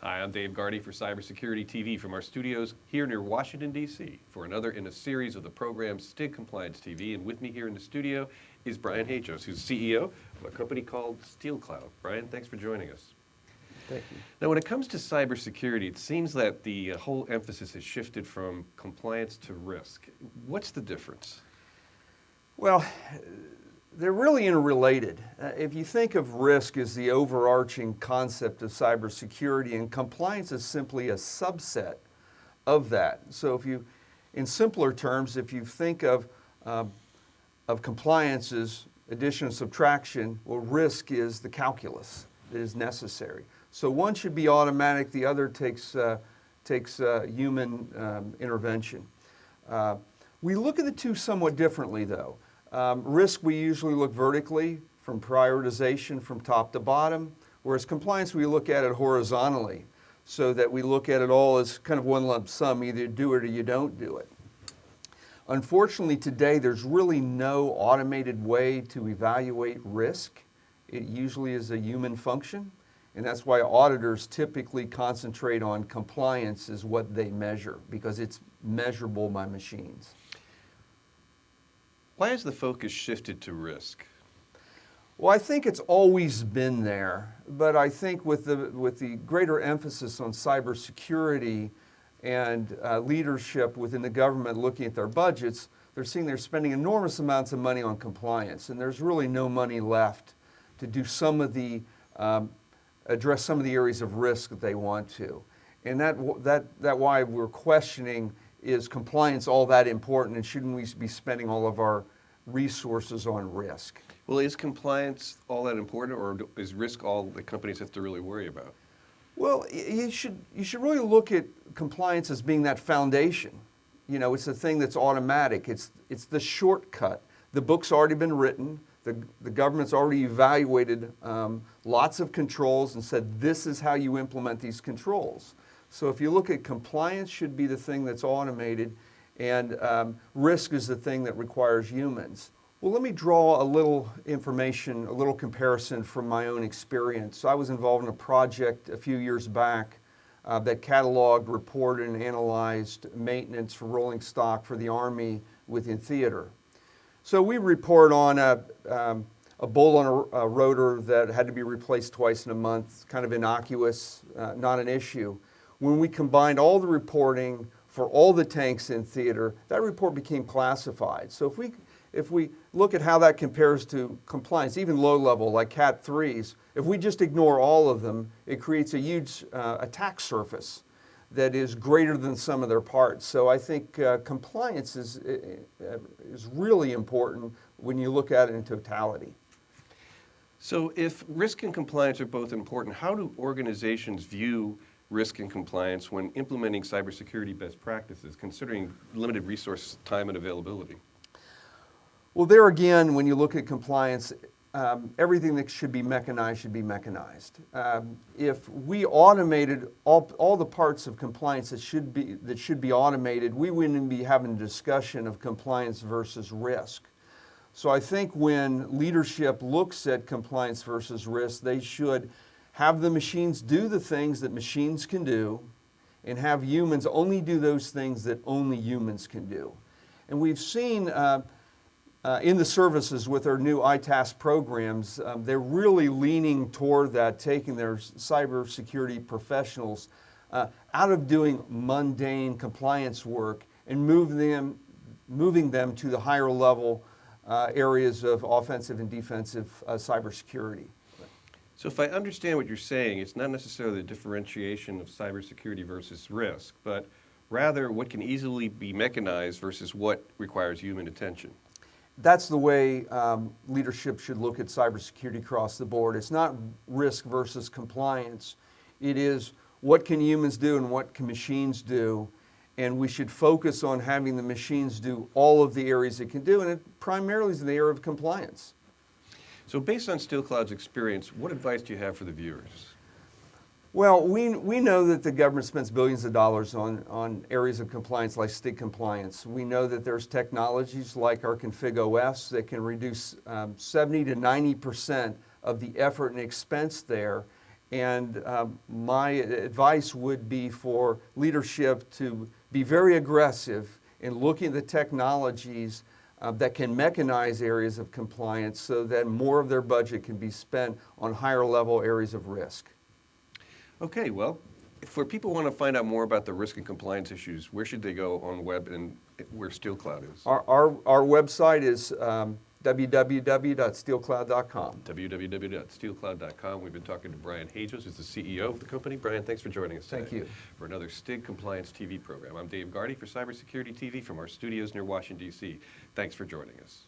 Hi, I'm Dave Gardy for Cybersecurity TV from our studios here near Washington, D.C. for another in a series of the program STIG Compliance TV. And with me here in the studio is Brian Hajos, who's CEO of a company called SteelCloud. Brian, thanks for joining us. Thank you. Now, when it comes to cybersecurity, it seems that the whole emphasis has shifted from compliance to risk. What's the difference? Well, they're really interrelated. If you think of risk as the overarching concept of cybersecurity, and compliance is simply a subset of that. So if you, in simpler terms, if you think of compliance as addition and subtraction, well, risk is the calculus that is necessary. So one should be automatic, the other takes human intervention. We look at the two somewhat differently, though. Risk, we usually look vertically from prioritization from top to bottom, whereas compliance, we look at it horizontally, so that we look at it all as kind of one lump sum, either do it or you don't do it. Unfortunately, today, there's really no automated way to evaluate risk. It usually is a human function, and that's why auditors typically concentrate on compliance as what they measure, because it's measurable by machines. Why has the focus shifted to risk? Well, I think it's always been there, but I think with the greater emphasis on cybersecurity and leadership within the government looking at their budgets, they're seeing they're spending enormous amounts of money on compliance, and there's really no money left to do some of the, address some of the areas of risk that they want to. And that why we're questioning, is compliance all that important, and shouldn't we be spending all of our resources on risk? Well, is compliance all that important, or is risk all that companies have to really worry about? Well, you should really look at compliance as being that foundation. You know, it's the thing that's automatic. It's the shortcut. The book's already been written. The government's already evaluated lots of controls and said, this is how you implement these controls. So if you look at compliance, should be the thing that's automated, and risk is the thing that requires humans. Well, let me draw a little information, a little comparison from my own experience. I was involved in a project a few years back that cataloged, reported, and analyzed maintenance for rolling stock for the Army within theater. So we report on a bolt on a rotor that had to be replaced twice in a month, kind of innocuous, not an issue. When we combined all the reporting for all the tanks in theater, that report became classified. So if we look at how that compares to compliance, even low level like Cat 3s, if we just ignore all of them, it creates a huge attack surface that is greater than some of their parts. So I think compliance is really important when you look at it in totality. So if risk and compliance are both important, how do organizations view risk and compliance when implementing cybersecurity best practices, considering limited resource time and availability? Well, there again, when you look at compliance, everything that should be mechanized should be mechanized. If we automated all the parts of compliance that should be automated, we wouldn't be having a discussion of compliance versus risk. So I think when leadership looks at compliance versus risk, they should have the machines do the things that machines can do, and have humans only do those things that only humans can do. And we've seen in the services with our new ITAS programs, they're really leaning toward that, taking their cybersecurity professionals out of doing mundane compliance work and moving them to the higher level areas of offensive and defensive cybersecurity. So if I understand what you're saying, it's not necessarily the differentiation of cybersecurity versus risk, but rather what can easily be mechanized versus what requires human attention. That's the way leadership should look at cybersecurity across the board. It's not risk versus compliance. It is what can humans do and what can machines do, and we should focus on having the machines do all of the areas it can do, and it primarily is in the area of compliance. So based on SteelCloud's experience, what advice do you have for the viewers? Well, we know that the government spends billions of dollars on areas of compliance like STIG compliance. We know that there's technologies like our Config OS that can reduce 70 to 90% of the effort and expense there, And my advice would be for leadership to be very aggressive in looking at the technologies that can mechanize areas of compliance so that more of their budget can be spent on higher level areas of risk. Okay, well, for people who want to find out more about the risk and compliance issues, where should they go on the web and where SteelCloud is? Our website is www.steelcloud.com. www.steelcloud.com. We've been talking to Brian Hajos, who's the CEO of the company. Brian, thanks for joining us today. Thank you. For another STIG Compliance TV program. I'm Dave Gardy for Cybersecurity TV from our studios near Washington, D.C. Thanks for joining us.